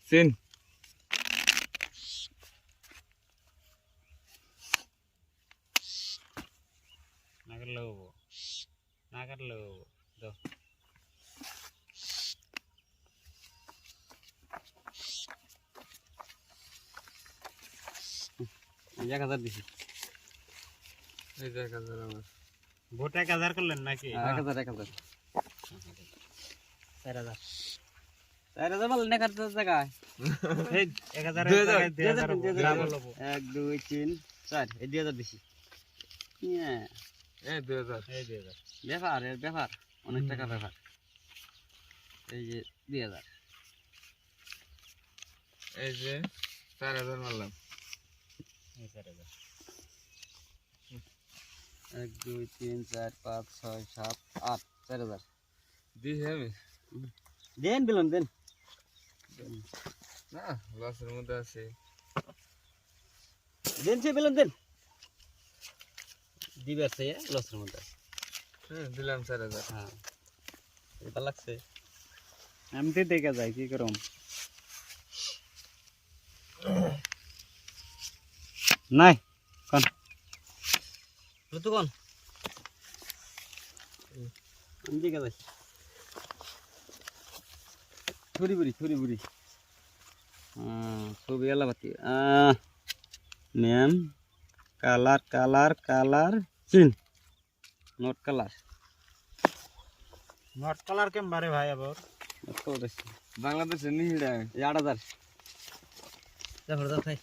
scene না কাটলো দাও এক হাজার দিছি এই যে 1000 আমার ভোট 1000 করলেন নাকি 1000 4000 বলেন না কাটতে জায়গায় এই 1000 1 2 3 4 এই 2000 দিছি হ্যাঁ এই 2000 এই 2000 ব্যাপার অনেক টাকা ব্যাপার এই যে 2000 এই যে 4000 মারলাম এই 4000 1 2 3 4 5 6 7 8 4000 দিছি আমি দেন বিলন দেন না লসের মধ্যে আছে দেন সে বিলন দেন দিবার সে লসের মধ্যে দিলাম 4000 হ্যাঁ এটা লাগছে এমনি দেখা যায় কি করম নাই কোন তো কোন আমি দেখা যাই ছুরি বুড়ি ছবি এলা বাতি ম্যাম কালার চিন নট কালার নট কালার কেম বারে ভাই আবার বাংলাদেশে নিহিড়া 8000 দেখো দাও ভাই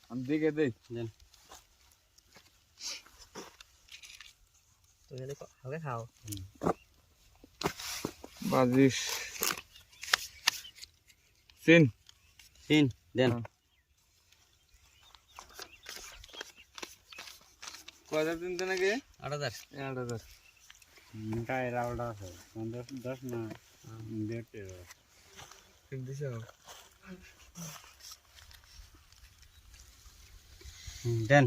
আমি দেখে দেই দেন তুমি দেখো আগে খাও বাজিস সিন চিন দেন কয়টা দিন তো নাকি 8000 8000 কাই রাউডা আছে 10 না দেতে তিন দিছে দেন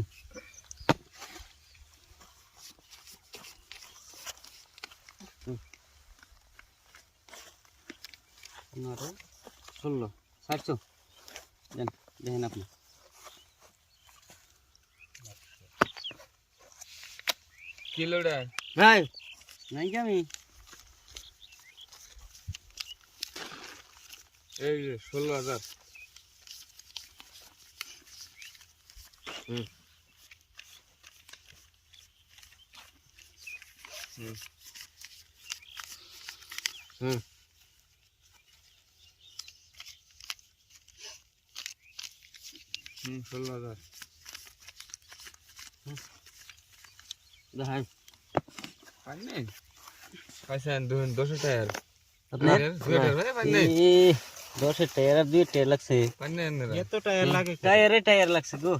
আপনারা 16 700 দেন দেখেন আপনি কিলোটা ভাই নাই কি আমি এই যে 16000 হুম হুম হুম 16000 দেখেন পাইনি পয়সা 200 টায়ার আপনার দুইটার ভাই পাইনি 10 টায়ার আর 2 টায়ার লাগছে পাইনি এত টায়ার লাগে টায়ার লাগছে গো